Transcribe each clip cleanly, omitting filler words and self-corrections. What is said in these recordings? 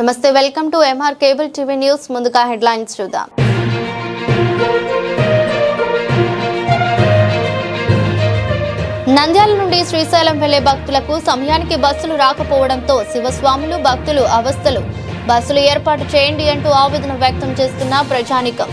నమస్తే, welcome to M R cable TV news. ముందుగా headlines చూద్దాం. నంద్యాల నుండి శ్రీశైలం వెళ్లే భక్తులకు సమయానికి బస్సులు రాకపోవడంతో శివస్వాములు భక్తులు అవస్థలు. బస్సులు ఏర్పాటు చేయండి అంటూ ఆవేదన వ్యక్తం చేస్తున్న ప్రజానికం.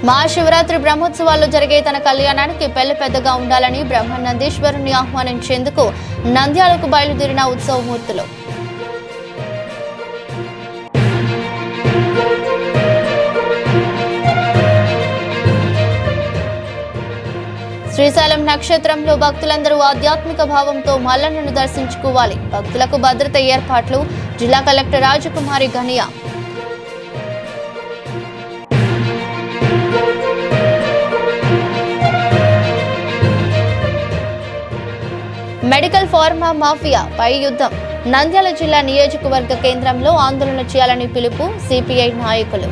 మహాశివరాత్రి బ్రహ్మోత్సవాల్లో జరిగే తన కళ్యాణానికి పెళ్లి పెద్దగా ఉండాలని బ్రహ్మనందీశ్వరుని ఆహ్వానించేందుకు నంద్యాలకు బయలుదేరిన ఉత్సవమూర్తులు. శ్రీశైలం నక్షత్రంలో భక్తులందరూ ఆధ్యాత్మిక భావంతో మల్లన్నను దర్శించుకోవాలి. భక్తులకు భద్రత ఏర్పాట్లు. జిల్లా కలెక్టర్ రాజకుమారి ఘనియా. మెడికల్ ఫార్మా మాఫియా పై యుద్ధం. నంద్యాల జిల్లా నియోజకవర్గ కేంద్రంలో ఆందోళన చేయాలని పిలుపు సిపిఐ నాయకులు.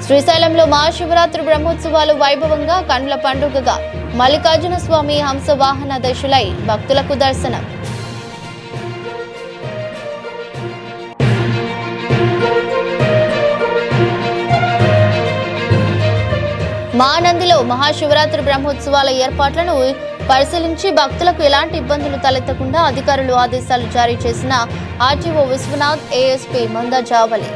శ్రీశైలంలో మహాశివరాత్రి బ్రహ్మోత్సవాలు వైభవంగా కన్నుల పండుగగా మల్లికార్జున స్వామి హంసవాహన దశలై భక్తులకు దర్శనం. మహానందిలో మహాశివరాత్రి బ్రహ్మోత్సవాల ఏర్పాట్లను పరిశీలించి భక్తులకు ఎలాంటి ఇబ్బందులు తలెత్తకుండా అధికారులు ఆదేశాలు జారీ చేసిన ఆర్టీఓ విశ్వనాథ్, ఏఎస్పీ మందా జావలి.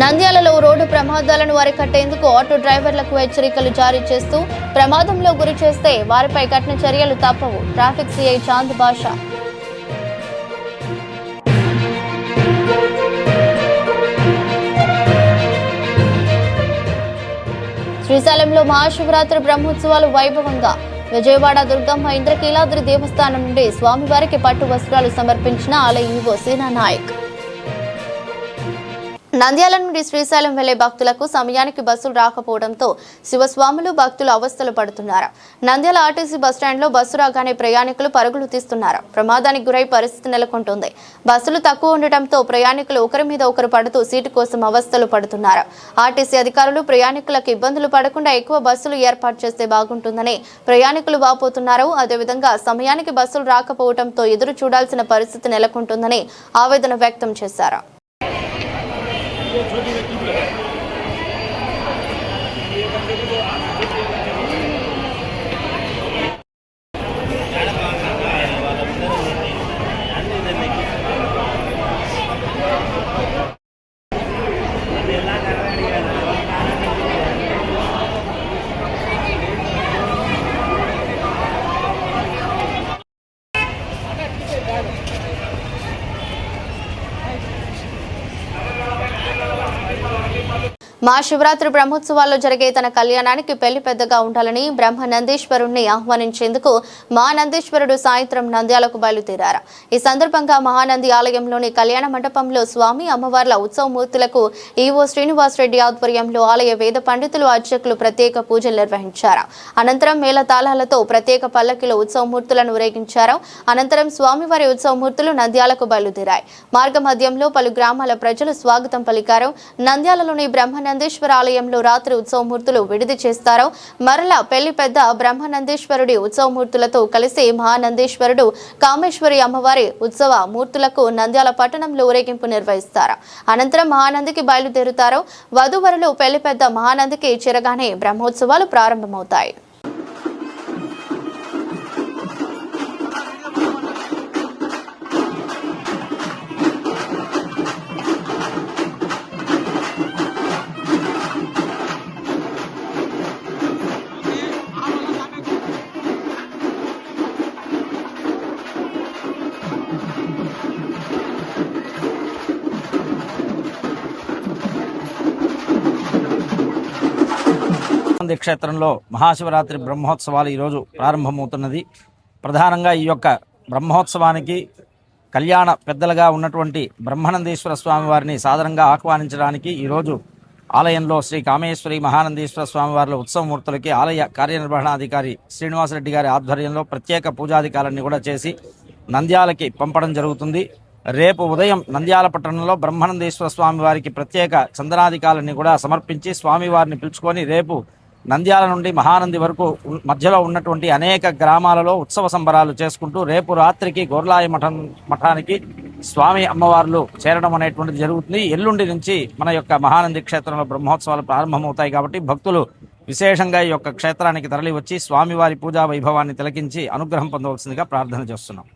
నంద్యాలలో రోడ్డు ప్రమాదాలను అరికట్టేందుకు ఆటో డ్రైవర్లకు హెచ్చరికలు జారీ చేస్తూ ప్రమాదంలో గురి చేస్తే వారిపై కఠిన చర్యలు తప్పవు. Traffic CI Chand Basha. శ్రీశైలంలో మహాశివరాత్రి బ్రహ్మోత్సవాలు వైభవంగా. విజయవాడ దుర్గమ్మ ఇంద్రకీలాద్రి దేవస్థానం నుండి స్వామివారికి పట్టు వస్త్రాలు సమర్పించిన ఆలయ ఈవో సీనా నాయక్. నంద్యాల నుండి శ్రీశైలం వెళ్లే భక్తులకు సమయానికి బస్సులు రాకపోవడంతో శివస్వాములు భక్తులు అవస్థలు పడుతున్నారు. నంద్యాల ఆర్టీసీ బస్టాండ్లో బస్సు రాగానే ప్రయాణికులు పరుగులు తీస్తున్నారు. ప్రమాదానికి గురై పరిస్థితి నెలకొంటుంది. బస్సులు తక్కువ ఉండటంతో ప్రయాణికులు ఒకరి మీద ఒకరు పడుతూ సీటు కోసం అవస్థలు పడుతున్నారు. ఆర్టీసీ అధికారులు ప్రయాణికులకు ఇబ్బందులు పడకుండా ఎక్కువ బస్సులు ఏర్పాటు చేస్తే బాగుంటుందని ప్రయాణికులు వాపోతున్నారు. అదేవిధంగా సమయానికి బస్సులు రాకపోవడంతో ఎదురు చూడాల్సిన పరిస్థితి నెలకొంటుందని ఆవేదన వ్యక్తం చేశారు. మహాశివరాత్రి బ్రహ్మోత్సవాల్లో జరిగే తన కళ్యాణానికి పెళ్లి పెద్దగా ఉండాలని బ్రహ్మనందీశ్వరుణ్ణి ఆహ్వానించేందుకు మహానందీశ్వరుడు సాయంత్రం నంద్యాలకు బయలుదేరారు. ఈ సందర్భంగా మహానంది ఆలయంలోని కళ్యాణ మండపంలో స్వామి అమ్మవార్ల ఉత్సవమూర్తులకు ఈవో శ్రీనివాస్ రెడ్డి ఆధ్వర్యంలో ఆలయ వేద పండితులు అర్చకులు ప్రత్యేక పూజలు నిర్వహించారు. అనంతరం మేళతాళాలతో ప్రత్యేక పల్లకిలో ఉత్సవమూర్తులను ఊరేగించారు. అనంతరం స్వామివారి ఉత్సవమూర్తులు నంద్యాలకు బయలుదేరాయి. మార్గ మధ్యంలో పలు గ్రామాల ప్రజలు స్వాగతం పలికారు. నంద్యాలలోని బ్రహ్మనందీశ్వర ఆలయంలో రాత్రి ఉత్సవమూర్తులు విడిది చేస్తారు. మరలా పెళ్లి పెద్ద బ్రహ్మనందీశ్వరుడి ఉత్సవమూర్తులతో కలిసి మహానందీశ్వరుడు కామేశ్వరి అమ్మవారి ఉత్సవ మూర్తులకు నంద్యాల పట్టణంలో ఊరేగింపు నిర్వహిస్తారు. అనంతరం మహానందికి బయలుదేరుతారు. వధూవరులు పెళ్లి పెద్ద మహానందికి చేరగానే బ్రహ్మోత్సవాలు ప్రారంభమవుతాయి. క్షేత్రంలో మహాశివరాత్రి బ్రహ్మోత్సవాలు ఈరోజు ప్రారంభమవుతున్నది. ప్రధానంగా ఈ యొక్క బ్రహ్మోత్సవానికి కళ్యాణ పెద్దలుగా ఉన్నటువంటి బ్రహ్మనందీశ్వర స్వామి వారిని సాదరంగా ఆహ్వానించడానికి ఈరోజు ఆలయంలో శ్రీ కామేశ్వరి మహానందీశ్వర స్వామివార్ల ఉత్సవమూర్తులకి ఆలయ కార్యనిర్వహణాధికారి శ్రీనివాసరెడ్డి గారి ఆధ్వర్యంలో ప్రత్యేక పూజాధికారాన్ని కూడా చేసి నంద్యాలకి పంపడం జరుగుతుంది. రేపు ఉదయం నంద్యాల పట్టణంలో బ్రహ్మానందేశ్వర స్వామివారికి ప్రత్యేక చందనాధికారాన్ని కూడా సమర్పించి స్వామివారిని పిలుచుకొని రేపు నంద్యాల నుండి మహానంది వరకు మధ్యలో ఉన్నటువంటి అనేక గ్రామాలలో ఉత్సవ సంబరాలు చేసుకుంటూ రేపు రాత్రికి గోర్లాయి మఠానికి స్వామి అమ్మవార్లు చేరడం అనేటువంటిది జరుగుతుంది. ఎల్లుండి నుంచి మన యొక్క మహానంది క్షేత్రంలో బ్రహ్మోత్సవాలు ప్రారంభమవుతాయి కాబట్టి భక్తులు విశేషంగా ఈ యొక్క క్షేత్రానికి తరలి వచ్చి స్వామివారి పూజా వైభవాన్ని తిలకించి అనుగ్రహం పొందవలసిందిగా ప్రార్థన చేస్తున్నాం.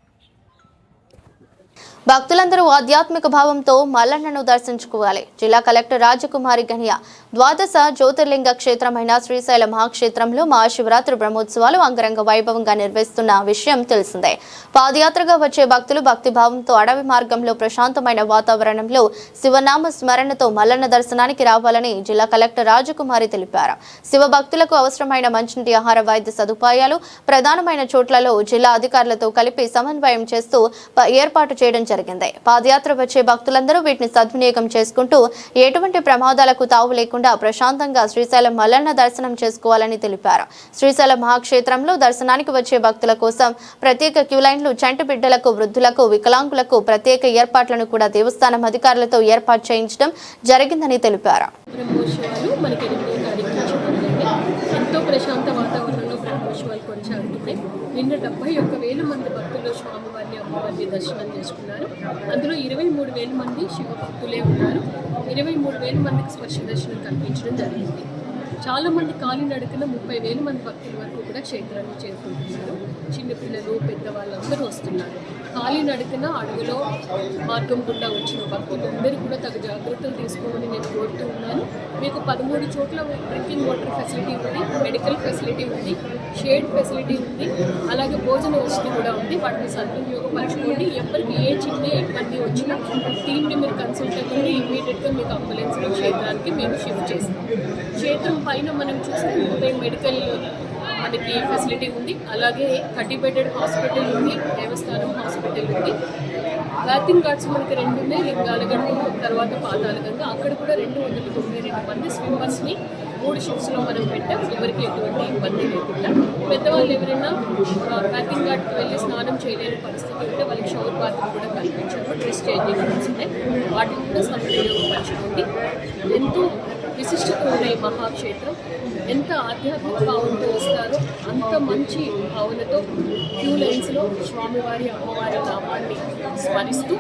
భక్తులందరూ ఆధ్యాత్మిక భావంతో మల్లన్నను దర్శించుకోవాలి. జిల్లా కలెక్టర్ రాజకుమారి గనియా ద్వాదశ జ్యోతిర్లింగ క్షేత్రమైన శ్రీశైల మహాక్షేత్రంలో మహాశివరాత్రి బ్రహ్మోత్సవాలు అంగరంగ వైభవంగా నిర్వహిస్తున్న విషయం తెలిసిందే. పాదయాత్రగా వచ్చే భక్తులు భక్తిభావంతో అడవి మార్గంలో ప్రశాంతమైన వాతావరణంలో శివనామ స్మరణతో మల్లన్న దర్శనానికి రావాలని జిల్లా కలెక్టర్ రాజకుమారి తెలిపారు. శివ భక్తులకు అవసరమైన మంచినీటి, ఆహార, వైద్య సదుపాయాలు ప్రధానమైన చోట్లలో జిల్లా అధికారులతో కలిపి సమన్వయం చేస్తూ ఏర్పాటు చేయడం జరిగింది. పాదయాత్ర వచ్చే భక్తులందరూ వీటిని సద్వినియోగం చేసుకుంటూ ఎటువంటి ప్రమాదాలకు తావు లేకుండా ప్రశాంతంగా శ్రీశైలం మల్లన్న దర్శనం చేసుకోవాలని తెలిపారు. శ్రీశైలం మహాక్షేత్రంలో దర్శనానికి వచ్చే భక్తుల కోసం ప్రత్యేక క్యూ లైన్లు, చంటి బిడ్డలకు, వృద్ధులకు, వికలాంగులకు ప్రత్యేక ఏర్పాట్లను కూడా దేవస్థానం అధికారులతో ఏర్పాటు చేయించడం జరిగిందని తెలిపారు. ఎంతో ప్రశాంత వాతావరణంలో బ్రహ్మోత్సవాలు కొనసాగుతున్నాయి. నిన్న 71,000 మంది భక్తులు స్వామివారిని, అమ్మవారిని దర్శనం చేసుకున్నారు. అందులో 23,000 మంది శివ భక్తులే ఉన్నారు. 23,000 మందికి స్పర్శ దర్శనం కల్పించడం జరిగింది. చాలామంది కాలినడకన 30,000 మంది భక్తుల వరకు కూడా క్షేత్రాన్ని చేరుకుంటున్నారు. చిన్నపిల్లలు, పెద్దవాళ్ళందరూ వస్తున్నారు. కాలినడకన అడవిలో మార్గం గుండా వచ్చిన భక్తులందరూ కూడా తగు జాగ్రత్తలు తీసుకోమని నేను కోరుతూ ఉన్నాను. మీకు 13 చోట్ల డ్రింకింగ్ వాటర్ ఫెసిలిటీ ఉంది, మెడికల్ ఫెసిలిటీ ఉంది, షేడ్ ఫెసిలిటీ ఉంది, అలాగే భోజన వసతి కూడా ఉంది. వాటిని సద్వినియోగపరచుకోండి. ఎవరికి ఏ చిన్న ఇబ్బంది వచ్చినా టీమ్ని మీరు కన్సల్ట్ అవ్వండి. ఇమ్మీడియట్గా మీకు అంబులెన్స్లో క్షేత్రానికి మేము షిఫ్ట్ చేస్తాం. క్షేత్రం పైన మనం చూస్తే మెడికల్ మనకి ఫెసిలిటీ ఉంది, అలాగే 30 బెడెడ్ హాస్పిటల్ ఉంది, దేవస్థానం హాస్పిటల్ ఉంది. బ్యాతింగ్ ఘాట్స్ మనకి 2 ఉన్నాయి, లింగాలగడ్డ తర్వాత పాతాళగంగ. అక్కడ కూడా 292 మంది స్విమ్మర్స్ని 3 షిఫ్ట్స్లో మనం పెట్టాం. ఎవరికి ఎటువంటి ఇబ్బంది లేకుండా. పెద్దవాళ్ళు ఎవరైనా బ్యాతింగ్ ఘాట్కి వెళ్ళి స్నానం చేయలేని పరిస్థితి ఉంటే వాళ్ళకి షవర్ బాత్లు కూడా కల్పించాము. డ్రెస్ చేంజింగ్ రూమ్స్ ఉన్నాయి, వాటిని కూడా సద్వినియోగపరచుకోండి. ఎంతో విశిష్టత ఉన్న ఈ మహాక్షేత్రం ఎంత ఆధ్యాత్మిక భావంతో వస్తారో అంత మంచి భావనతో క్యూ లైన్స్లో స్వామివారి, అమ్మవారి నామాన్ని స్మరిస్తూ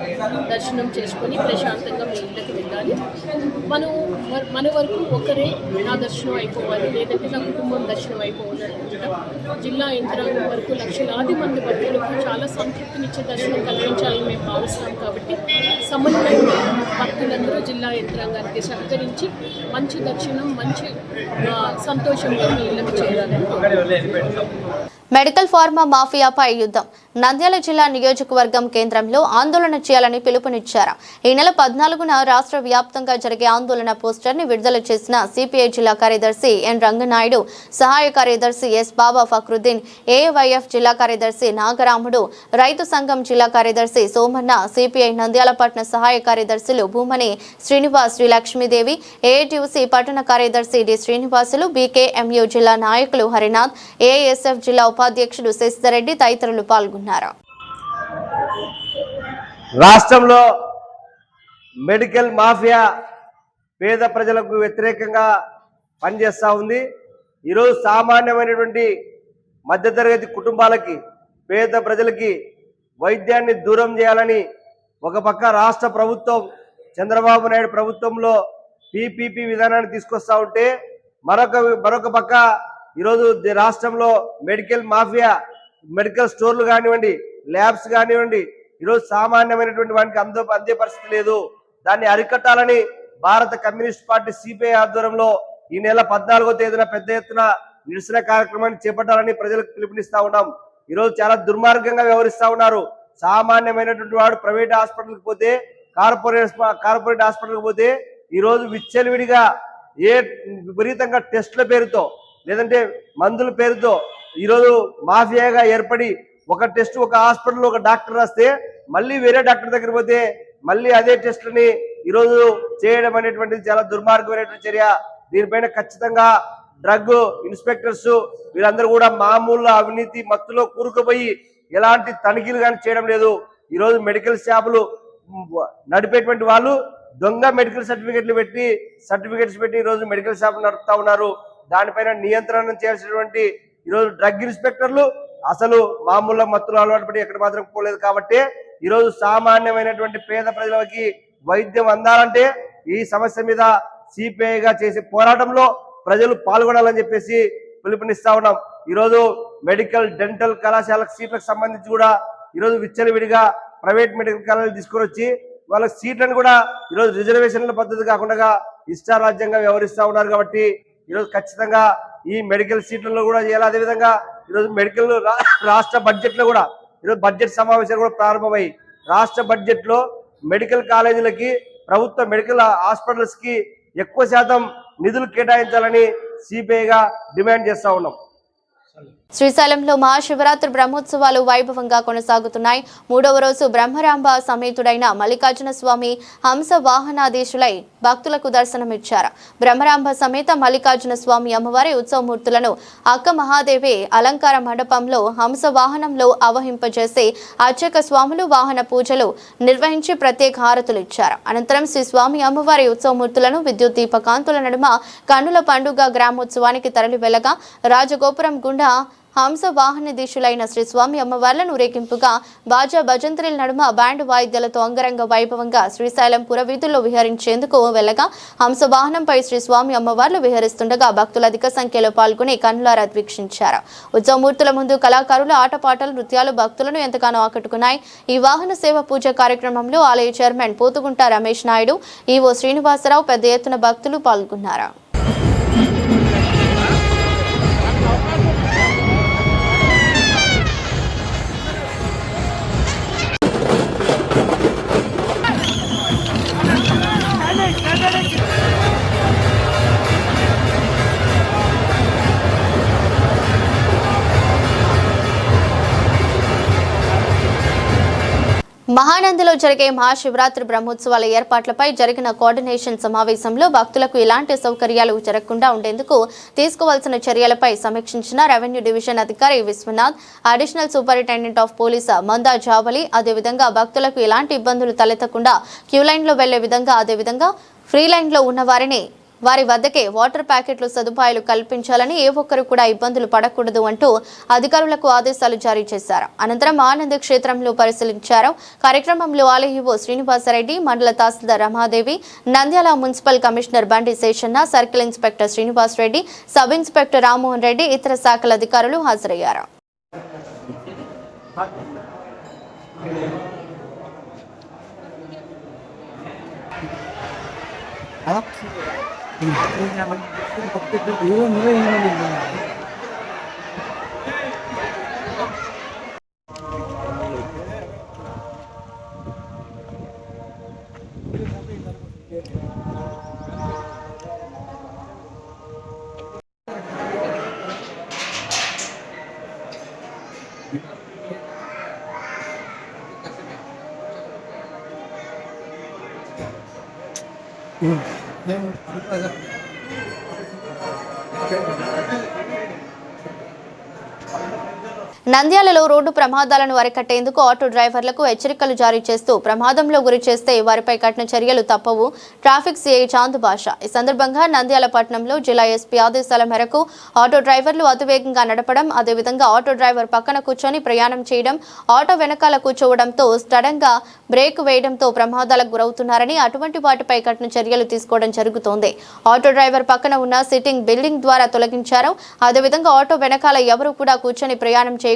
దర్శనం చేసుకొని ప్రశాంతంగా మీ ఇళ్ళకి వెళ్ళాలి. మన వరకు ఒకరే నా దర్శనం అయిపోవాలి, లేదంటే నా కుటుంబం దర్శనం అయిపోవాలనుకుంటాం. జిల్లా యంత్రాంగం వరకు లక్షలాది మంది భక్తులకు చాలా సంతృప్తినిచ్చే దర్శనం కల్పించాలని మేము భావిస్తాం. కాబట్టి సమన్వయంగా భక్తులందరూ జిల్లా యంత్రాంగానికి సహకరించి మంచి దర్శనం, మంచి సంతోషంతో మీ ఇళ్ళకి చేరాలని. మెడికల్ ఫార్మా మాఫియాపై యుద్ధం. నంద్యాల జిల్లా నియోజకవర్గం కేంద్రంలో ఆందోళన చేయాలని పిలుపునిచ్చారు. ఈ నెల 14న రాష్ట్ర వ్యాప్తంగా జరిగే ఆందోళన పోస్టర్ని విడుదల చేసిన సిపిఐ జిల్లా కార్యదర్శి ఎన్ రంగనాయుడు, సహాయ కార్యదర్శి ఎస్ బాబా ఫక్రుద్దీన్, ఏవైఎఫ్ జిల్లా కార్యదర్శి నాగరాముడు, రైతు సంఘం జిల్లా కార్యదర్శి సోమన్న, సిపిఐ నంద్యాల పట్టణ సహాయ కార్యదర్శులు భూమని శ్రీనివాస్, శ్రీ లక్ష్మీదేవి, ఏఐటియుసి పట్టణ కార్యదర్శి డి శ్రీనివాసులు, బీకేఎంయు జిల్లా నాయకులు హరినాథ్, ఏఎస్ఎఫ్ జిల్లా ఉపాధ్యక్షుడు శశిధర్ రెడ్డి తదితరులు పాల్గొన్నారు. రాష్ట్రంలో మెడికల్ మాఫియా పేద ప్రజలకు వ్యతిరేకంగా పనిచేస్తూ ఉంది. ఈరోజు సామాన్యమైనటువంటి మధ్యతరగతి కుటుంబాలకి, పేద ప్రజలకి వైద్యాన్ని దూరం చేయాలని ఒక పక్క రాష్ట్ర ప్రభుత్వం, చంద్రబాబు నాయుడు ప్రభుత్వంలో పీపీపీ విధానాన్ని తీసుకొస్తా ఉంటే మరొక పక్క ఈరోజు రాష్ట్రంలో మెడికల్ మాఫియా, మెడికల్ స్టోర్లు కానివ్వండి, ల్యాబ్స్ కానివ్వండి, ఈరోజు సామాన్యమైనటువంటి వాటికి అందే పరిస్థితి లేదు. దాన్ని అరికట్టాలని భారత కమ్యూనిస్ట్ పార్టీ సిపిఐ ఆధ్వర్యంలో ఈ నెల 14వ తేదీన పెద్ద ఎత్తున నిరసన కార్యక్రమాన్ని చేపట్టాలని ప్రజలకు పిలుపునిస్తా ఉన్నాం. ఈరోజు చాలా దుర్మార్గంగా వ్యవహరిస్తా ఉన్నారు. సామాన్యమైనటువంటి వాడు ప్రైవేట్ హాస్పిటల్కి పోతే, కార్పొరేట్ హాస్పిటల్కి పోతే ఈరోజు విచ్చలవిడిగా విపరీతంగా టెస్టుల పేరుతో, లేదంటే మందుల పేరుతో ఈరోజు మాఫియాగా ఏర్పడి ఒక టెస్ట్ ఒక హాస్పిటల్లో ఒక డాక్టర్ రాస్తే మళ్ళీ వేరే డాక్టర్ దగ్గర పోతే మళ్ళీ అదే టెస్టులని ఈరోజు చేయడం అనేటువంటిది చాలా దుర్మార్గమైనటువంటి చర్య. దీనిపైన ఖచ్చితంగా డ్రగ్ ఇన్స్పెక్టర్స్ వీళ్ళందరూ కూడా మామూలు అవినీతి మత్తులో కూరుకుపోయి ఎలాంటి తనిఖీలు కానీ చేయడం లేదు. ఈరోజు మెడికల్ షాపులు నడిపేటువంటి వాళ్ళు దొంగ మెడికల్ సర్టిఫికెట్స్ పెట్టి ఈరోజు మెడికల్ షాపులు నడుపుతా ఉన్నారు. దానిపైన నియంత్రణ చేయాల్సినటువంటి ఈరోజు డ్రగ్ ఇన్స్పెక్టర్లు అసలు మామూలు మత్తులు అలవాటు పడి ఎక్కడ మాత్రం పోలేదు. కాబట్టి ఈరోజు సామాన్యమైనటువంటి పేద ప్రజలకి వైద్యం అందాలంటే ఈ సమస్య మీద సిపిఐగా చేసే పోరాటంలో ప్రజలు పాల్గొనాలని చెప్పేసి పిలుపునిస్తా ఉన్నాం. ఈరోజు మెడికల్ డెంటల్ కళాశాల సీట్లకు సంబంధించి కూడా ఈరోజు విచ్చలవిడిగా ప్రైవేట్ మెడికల్ కాలేజీలు తీసుకొని వచ్చి వాళ్ళ సీట్లను కూడా ఈరోజు రిజర్వేషన్ల పద్ధతి కాకుండా ఇష్టారాజ్యంగా వ్యవహరిస్తూ ఉన్నారు. కాబట్టి ఈరోజు ఖచ్చితంగా ఈ మెడికల్ సీట్లలో కూడా చేయాలి. అదేవిధంగా ఈరోజు మెడికల్ రాష్ట్ర బడ్జెట్లో కూడా ఈరోజు బడ్జెట్ సమావేశాలు కూడా ప్రారంభమై రాష్ట్ర బడ్జెట్లో మెడికల్ కాలేజీలకి ప్రభుత్వ మెడికల్ హాస్పిటల్స్ కి ఎక్కువ శాతం నిధులు కేటాయించాలని సిపిఐగా డిమాండ్ చేస్తా ఉన్నాం. శ్రీశైలంలో మహాశివరాత్రి బ్రహ్మోత్సవాలు వైభవంగా కొనసాగుతున్నాయి. 3వ రోజు బ్రహ్మరాంబ సమేతుడైన మల్లికార్జున స్వామి హంస వాహనాధీశులై భక్తులకు దర్శనమిచ్చారు. బ్రహ్మరాంబ సమేత మల్లికార్జున స్వామి అమ్మవారి ఉత్సవమూర్తులను అక్క మహాదేవి అలంకార మండపంలో హంస వాహనంలో ఆవహింపజేసి అర్చక స్వాములు వాహన పూజలు నిర్వహించి ప్రత్యేక హారతులు ఇచ్చారు. అనంతరం శ్రీ స్వామి అమ్మవారి ఉత్సవమూర్తులను విద్యుత్ దీపకాంతుల నడుమ కన్నుల పండుగ గ్రామోత్సవానికి తరలి వెళ్లగా రాజగోపురం గుండా హంస వాహనధీశులైన శ్రీ స్వామి అమ్మవార్లను ఊరేగింపుగా బాజా భజంత్రీల నడుమ బ్యాండ్ వాయిద్యాలతో అంగరంగ వైభవంగా శ్రీశైలం పురవీధుల్లో విహరించేందుకు వెళ్లగా హంస వాహనంపై శ్రీ స్వామి అమ్మవార్లు విహరిస్తుండగా భక్తులు అధిక సంఖ్యలో పాల్గొని కన్నులారా వీక్షించారు. ఉత్సవమూర్తుల ముందు కళాకారుల ఆటపాటలు నృత్యాలు భక్తులను ఎంతగానో ఆకట్టుకున్నాయి. ఈ వాహన సేవ పూజ కార్యక్రమంలో ఆలయ చైర్మన్ పోతుగుంట రమేష్ నాయుడు, ఈవో శ్రీనివాసరావు పెద్ద ఎత్తున భక్తులు పాల్గొన్నారు. మహానందిలో జరిగే మహాశివరాత్రి బ్రహ్మోత్సవాల ఏర్పాట్లపై జరిగిన కోఆర్డినేషన్ సమావేశంలో భక్తులకు ఎలాంటి సౌకర్యాలు జరగకుండా ఉండేందుకు తీసుకోవాల్సిన చర్యలపై సమీక్షించిన రెవెన్యూ డివిజన్ అధికారి Vishwanath, additional superintendent of police Manda Javali, అదేవిధంగా భక్తులకు ఎలాంటి ఇబ్బందులు తలెత్తకుండా క్యూ లైన్లో వెళ్లే విధంగా అదేవిధంగా ఫ్రీ లైన్లో ఉన్న వారి వద్దకే వాటర్ ప్యాకెట్లు సదుపాయాలు కల్పించాలని ఏ ఒక్కరు కూడా ఇబ్బందులు పడకూడదు అంటూ అధికారులకు ఆదేశాలు జారీ చేశారు. అనంతరం ఆనంద క్షేత్రంలో పరిశీలించారు. కార్యక్రమంలో ఆలయో శ్రీనివాసరెడ్డి, మండల తహసీల్దార్ రమాదేవి, నంద్యాల మున్సిపల్ కమిషనర్ బండి Seshanna, circle inspector Srinivas Reddy, sub inspector Rammohan Reddy, ఇతర శాఖల అధికారులు హాజరయ్యారు. నంద్యాలలో రోడ్డు ప్రమాదాలను అరికట్టేందుకు ఆటో డ్రైవర్లకు హెచ్చరికలు జారీ చేస్తూ ప్రమాదంలో గురి చేస్తే వారిపై కఠిన చర్యలు తప్పవు ట్రాఫిక్ సిఐ చాంద్ బాషా. ఈ సందర్భంగా నంద్యాల పట్టణంలో జిల్లా ఎస్పీ ఆదేశాల మేరకు ఆటో డ్రైవర్లు అతివేగంగా నడపడం, అదేవిధంగా ఆటో డ్రైవర్ పక్కన కూర్చొని ప్రయాణం చేయడం, ఆటో వెనకాల కూర్చోవడంతో సడన్ గా బ్రేక్ వేయడంతో ప్రమాదాలకు గురవుతున్నారని, అటువంటి వాటిపై కఠిన చర్యలు తీసుకోవడం జరుగుతోంది. ఆటో డ్రైవర్ పక్కన ఉన్న సిట్టింగ్ బిల్డింగ్ ద్వారా తొలగించారు. అదేవిధంగా ఆటో వెనకాల ఎవరు కూడా కూర్చొని ప్రయాణం చేయకూడదని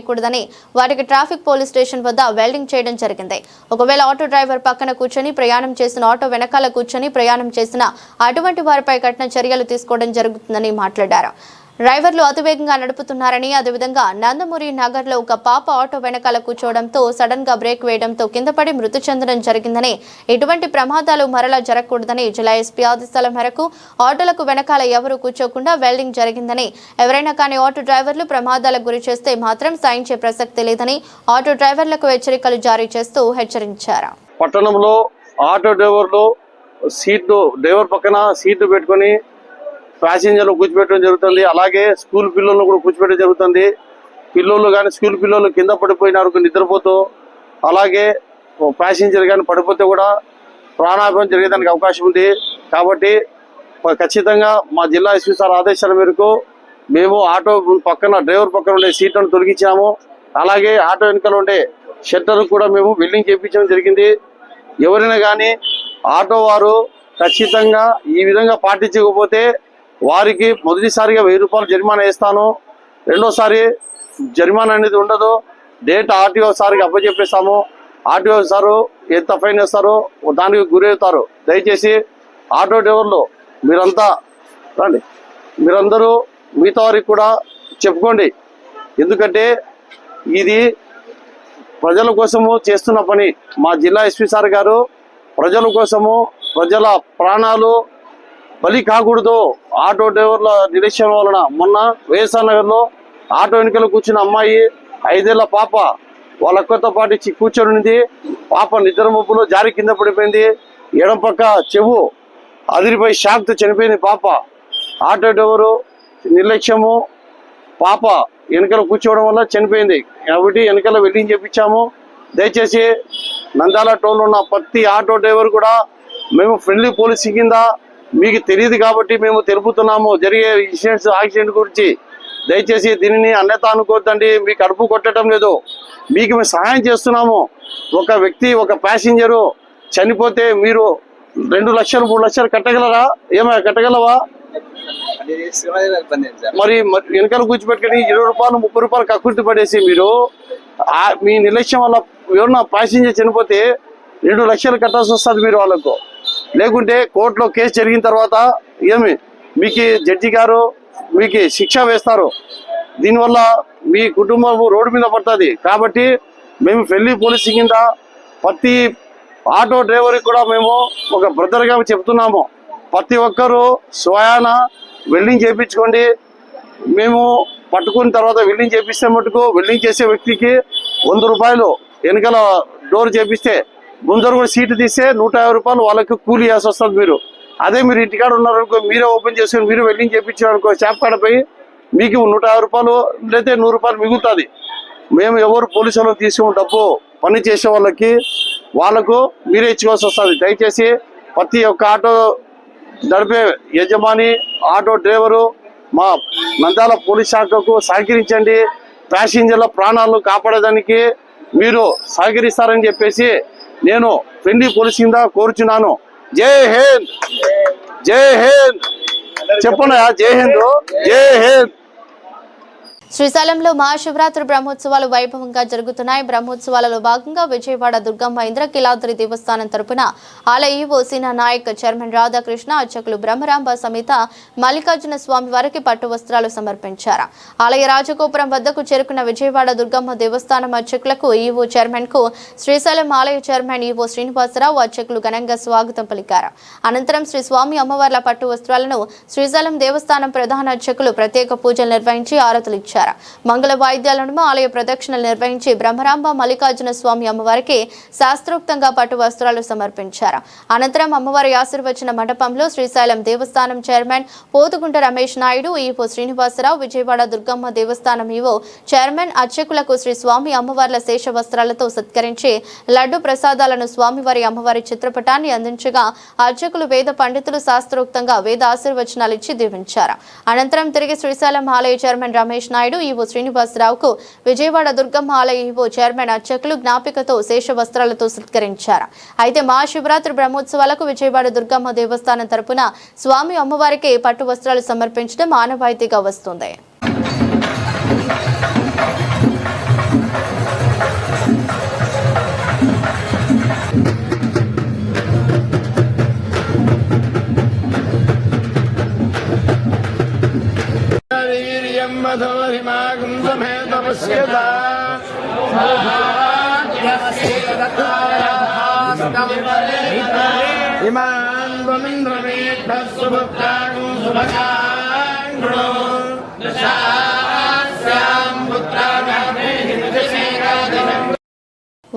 వాటికి ట్రాఫిక్ పోలీస్ స్టేషన్ వద్ద వెల్డింగ్ చేయడం జరిగింది. ఒకవేళ ఆటో డ్రైవర్ పక్కన కూర్చొని ప్రయాణం చేసిన, ఆటో వెనకాల కూర్చొని ప్రయాణం చేసిన అటువంటి వారిపై కఠిన చర్యలు తీసుకోవడం జరుగుతుందని మాట్లాడారు. డ్రైవర్లు అతివేగంగా నడుపుతున్నారని, అదేవిధంగా నందమూరి నగర్ లో ఒక పాప ఆటో వెనకాల కూర్చోవడంతో సడన్ గా బ్రేక్ వేయడంతో కింద పడి మృతి చెందడం జరిగిందని, ఇటువంటి ప్రమాదాలు మరలా జరగకూడదని జిల్లా ఎస్పీ ఆదేశాల మేరకు ఆటోలకు వెనకాల ఎవరు కూర్చోకుండా వెల్డింగ్ జరిగిందని, ఎవరైనా కానీ ఆటో డ్రైవర్లు ప్రమాదాలకు గురి చేస్తే మాత్రం సాయించే ప్రసక్తి లేదని ఆటో డ్రైవర్లకు హెచ్చరికలు జారీ చేస్తూ హెచ్చరించారు. పట్టణంలో ఆటో డ్రైవర్లు సీటు డ్రైవర్ పక్కన సీటు పెట్టుకొని ప్యాసింజర్లు కూర్చోబెట్టడం జరుగుతుంది. అలాగే స్కూల్ పిల్లలను కూడా కూర్చోబెట్టడం జరుగుతుంది. పిల్లలు కానీ స్కూల్ పిల్లలు కింద పడిపోయినారు నిద్రపోతూ, అలాగే ప్యాసింజర్ కానీ పడిపోతే కూడా ప్రాణాపాయం జరిగేదానికి అవకాశం ఉంది. కాబట్టి ఖచ్చితంగా మా జిల్లా ఎస్పీ సార్ ఆదేశాల మేరకు మేము ఆటో పక్కన డ్రైవర్ పక్కన ఉండే సీట్లను తొలగించాము. అలాగే ఆటో వెనుకలు ఉండే షట్టర్ కూడా మేము వెల్డింగ్ చేయించడం జరిగింది. ఎవరైనా కానీ ఆటో వారు ఖచ్చితంగా ఈ విధంగా పాటించకపోతే వారికి మొదటిసారిగా 1000 రూపాయలు జరిమానా వేస్తాను. రెండోసారి జరిమానా అనేది ఉండదు. డేట్ ఆర్టీఓ సార్కి అప్పచెప్పేస్తాము. ఆర్టీఓ సారు ఎంత ఫైన్ వేస్తారో దానికి గురవుతారు. దయచేసి ఆటో డ్రైవర్లు మీరంతా రండి, మీరందరూ మిగతా వారికి కూడా చెప్పుకోండి. ఎందుకంటే ఇది ప్రజల కోసము చేస్తున్న పని. మా జిల్లా ఎస్పీ సార్ గారు ప్రజల కోసము, ప్రజల ప్రాణాలు బలి కాకూడదు ఆటో డ్రైవర్ల నిర్లక్ష్యం వలన. మొన్న వైఎస్ఆర్ నగర్లో ఆటో వెనుకలు కూర్చున్న అమ్మాయి 5 ఏళ్ల పాప వాళ్ళ అక్కతో పాటు కూర్చొని ఉంది. పాప నిద్ర మబ్బులో జారి కింద పడిపోయింది. ఎడం పక్క చెవు అదిరిపోయి షాక్తో చనిపోయింది పాప. ఆటో డ్రైవరు నిర్లక్ష్యము, పాప వెనకాల కూర్చోవడం వల్ల చనిపోయింది. కాబట్టి వెనకాల వెల్డింగ్ చేయించాము. దయచేసి నంద్యాల టోల్లో ఉన్న ప్రతి ఆటో డ్రైవర్ కూడా మేము ఫ్రెండ్లీ పోలీసింగ్ కింద మీకు తెలియదు కాబట్టి మేము తెలుపుతున్నాము జరిగే ఇన్సిడెంట్స్, యాక్సిడెంట్ గురించి. దయచేసి దీనిని అన్యత అనుకోవద్దండి. మీకు కడుపు కొట్టడం లేదు, మీకు మేము సహాయం చేస్తున్నాము. ఒక వ్యక్తి, ఒక ప్యాసింజరు చనిపోతే మీరు 2 లక్షలు 3 లక్షలు కట్టగలరా? ఏమైనా కట్టగలవా? మరి వెనకాల కూర్చోబెట్టుకుని 20 రూపాయలు 30 రూపాయలు కక్కుర్తి పడేసి మీరు మీ నిర్లక్ష్యం వల్ల ఎవరన్నా ప్యాసింజర్ చనిపోతే 2 లక్షలు కట్టాల్సి వస్తుంది మీరు వాళ్ళకు. లేకుంటే కోర్టులో కేసు జరిగిన తర్వాత మీకు జడ్జి గారు మీకు శిక్ష వేస్తారు. దీనివల్ల మీ కుటుంబం రోడ్డు మీద పడుతుంది. కాబట్టి మేము ఫ్రెండ్లీ పోలీసింగ్ కింద ప్రతి ఆటో డ్రైవర్కి కూడా మేము ఒక బ్రదర్గా చెప్తున్నాము. ప్రతి ఒక్కరూ స్వయాన వెల్డింగ్ చేయించుకోండి. మేము పట్టుకున్న తర్వాత వెల్డింగ్ చేపిస్తే మటుకు వెల్డింగ్ చేసే వ్యక్తికి 100 రూపాయలు, వెనకాల డోర్ చేపిస్తే ముందర కూడా సీటు తీస్తే 150 రూపాయలు వాళ్ళకి కూలీ వేసి వస్తుంది. మీరు అదే మీరు ఇంటికాడ ఉన్నారనుకో, మీరే ఓపెన్ చేసుకుని మీరు వెల్డింగ్ చేయించారనుకో షాప్ కాడపై మీకు 150 రూపాయలు లేదా 100 రూపాయలు మిగులుతుంది. మేము ఎవరు పోలీసు వాళ్ళకి తీసుకున్న డబ్బు పని చేసే వాళ్ళకు మీరే ఇచ్చుకోవాల్సి వస్తుంది. దయచేసి ప్రతి ఒక్క ఆటో నడిపే యజమాని, ఆటో డ్రైవరు మా నంద్యాల పోలీస్ శాఖకు సహకరించండి. ప్యాసింజర్ల ప్రాణాలను కాపాడడానికి మీరు సహకరిస్తారని చెప్పేసి నేను ఫ్రెండ్లీ పోలీస్ కింద కోరుచున్నాను. జై హింద్, జై హింద్ చెప్పండి. జై హింద్, జై హింద్. శ్రీశైలంలో మహాశివరాత్రి బ్రహ్మోత్సవాలు వైభవంగా జరుగుతున్నాయి. బ్రహ్మోత్సవాలలో భాగంగా విజయవాడ దుర్గమ్మ ఇంద్రకీలాద్రి దేవస్థానం తరపున ఆలయ ఈవో సీనా నాయక్, చైర్మన్ రాధాకృష్ణ, అర్చకులు బ్రహ్మరాంబ సమేత మల్లికార్జున స్వామి వారికి పట్టు వస్త్రాలు సమర్పించారు. ఆలయ రాజగోపురం వద్దకు చేరుకున్న విజయవాడ దుర్గమ్మ దేవస్థానం అర్చకులకు ఈవో చైర్మన్ కు శ్రీశైలం ఆలయ చైర్మన్ ఈవో శ్రీనివాసరావు, అర్చకులు ఘనంగా స్వాగతం పలికారు. అనంతరం శ్రీ స్వామి అమ్మవార్ల పట్టు వస్త్రాలను శ్రీశైలం దేవస్థానం ప్రధాన అర్చకులు ప్రత్యేక పూజలు నిర్వహించి ఆరతులు ఇచ్చారు. మంగళ వాయిద్యాల నడుమ ఆలయ ప్రదక్షిణలు నిర్వహించి బ్రహ్మరాంబ మల్లికార్జున స్వామి అమ్మవారికి శాస్త్రోక్తంగా పట్టు వస్త్రాలు సమర్పించారు. అనంతరం అమ్మవారి ఆశీర్వచన మండపంలో శ్రీశైలం దేవస్థానం చైర్మన్ పోతుగుంట రమేష్ నాయుడు, ఈవో శ్రీనివాసరావు, విజయవాడ దుర్గమ్మ దేవస్థానం ఈవో చైర్మన్ అర్చకులకు శ్రీ స్వామి అమ్మవార్ల శేష వస్త్రాలతో సత్కరించి లడ్డు ప్రసాదాలను స్వామివారి అమ్మవారి చిత్రపటాన్ని అందించగా అర్చకులు వేద పండితులు శాస్త్రోక్తంగా వేద ఆశీర్వచనాలు ఇచ్చి దీవించారు. అనంతరం తిరిగి శ్రీశైలం ఆలయ చైర్మన్ రమేష్ నాయుడు, ఈవో శ్రీనివాసరావుకు విజయవాడ దుర్గమ్మ ఆలయ ఈవో చైర్మన్ అర్చకులు జ్ఞాపికతో శేష వస్త్రాలతో సత్కరించారు. అయితే మహాశివరాత్రి బ్రహ్మోత్సవాలకు విజయవాడ దుర్గమ్మ దేవస్థానం తరపున స్వామి అమ్మవారికి పట్టు వస్త్రాలు సమర్పించడం ఆనవాయితీగా వస్తుంది.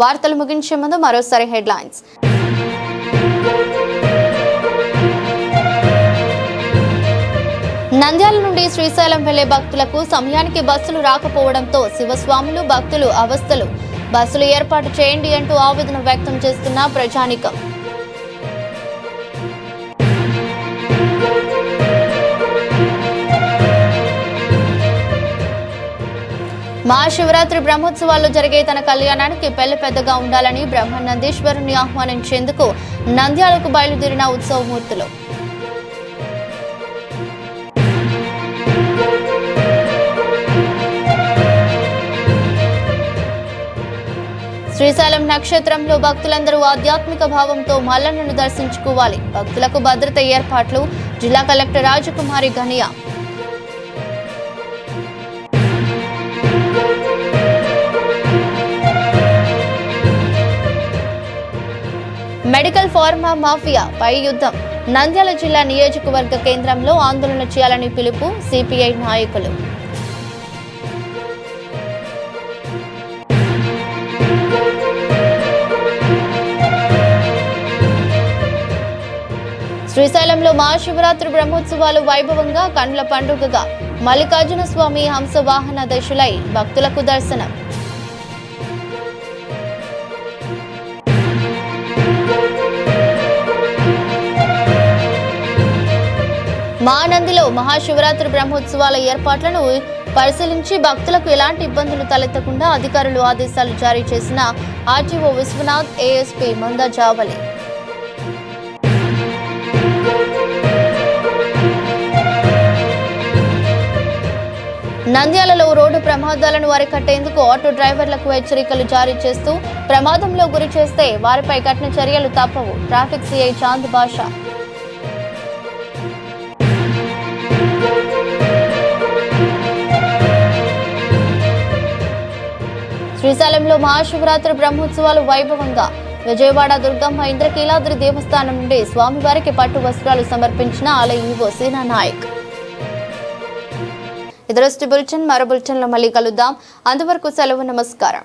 వార్తలు ముగించే ముందు మరోసారి హెడ్లైన్స్. నంద్యాల నుండి శ్రీశైలం వెళ్లే భక్తులకు సమయానికి బస్సులు రాకపోవడంతో శివస్వాములు భక్తులు అవస్థలు. బస్సులు ఏర్పాటు చేయండి అంటూ ఆవేదన వ్యక్తం చేస్తున్న ప్రజానికం. మహాశివరాత్రి బ్రహ్మోత్సవాల్లో జరిగే తన కళ్యాణానికి పెళ్లి పెద్దగా ఉండాలని బ్రహ్మనందీశ్వరుని ఆహ్వానించేందుకు నంద్యాలకు బయలుదేరిన ఉత్సవమూర్తులు. శ్రీశైలం నక్షత్రంలో భక్తులందరూ ఆధ్యాత్మిక భావంతో మల్లన్నను దర్శించుకోవాలి. భక్తులకు భద్రత ఏర్పాట్లు జిల్లా కలెక్టర్ రాజకుమారి ఘనియా. మెడికల్ ఫార్మా మాఫియా పై యుద్ధం. నంద్యాల జిల్లా నియోజకవర్గ కేంద్రంలో ఆందోళన చేయాలని పిలుపు సిపిఐ నాయకులు. శ్రీశైలంలో మహాశివరాత్రి బ్రహ్మోత్సవాలు వైభవంగా కన్నుల పండుగగా మల్లికార్జున స్వామి హంస వాహన దశలై భక్తులకు దర్శనం. మహానందిలో మహాశివరాత్రి బ్రహ్మోత్సవాల ఏర్పాట్లను పరిశీలించి భక్తులకు ఎలాంటి ఇబ్బందులు తలెత్తకుండా అధికారులు ఆదేశాలు జారీ చేసిన ఆర్టీఓ విశ్వనాథ్, ఏఎస్పీ మందా జావలి. నంద్యాలలో రోడ్డు ప్రమాదాలను అరికట్టేందుకు ఆటో డ్రైవర్లకు హెచ్చరికలు జారీ చేస్తూ ప్రమాదంలో గురి చేస్తే వారిపై కఠిన చర్యలు తప్పవు. Traffic CI Chand Basha. శ్రీశైలంలో మహాశివరాత్రి బ్రహ్మోత్సవాలు వైభవంగా. విజయవాడ దుర్గమ్మ ఇంద్రకీలాద్రి దేవస్థానం నుండి స్వామివారికి పట్టు వస్త్రాలు సమర్పించిన ఆలయ ఈవో సీనా నాయక్. ఇదరస్టి బులెటిన్. మరో బులెటిన్లో మళ్ళీ కలుద్దాం. అంతవరకు సెలవు. నమస్కారం.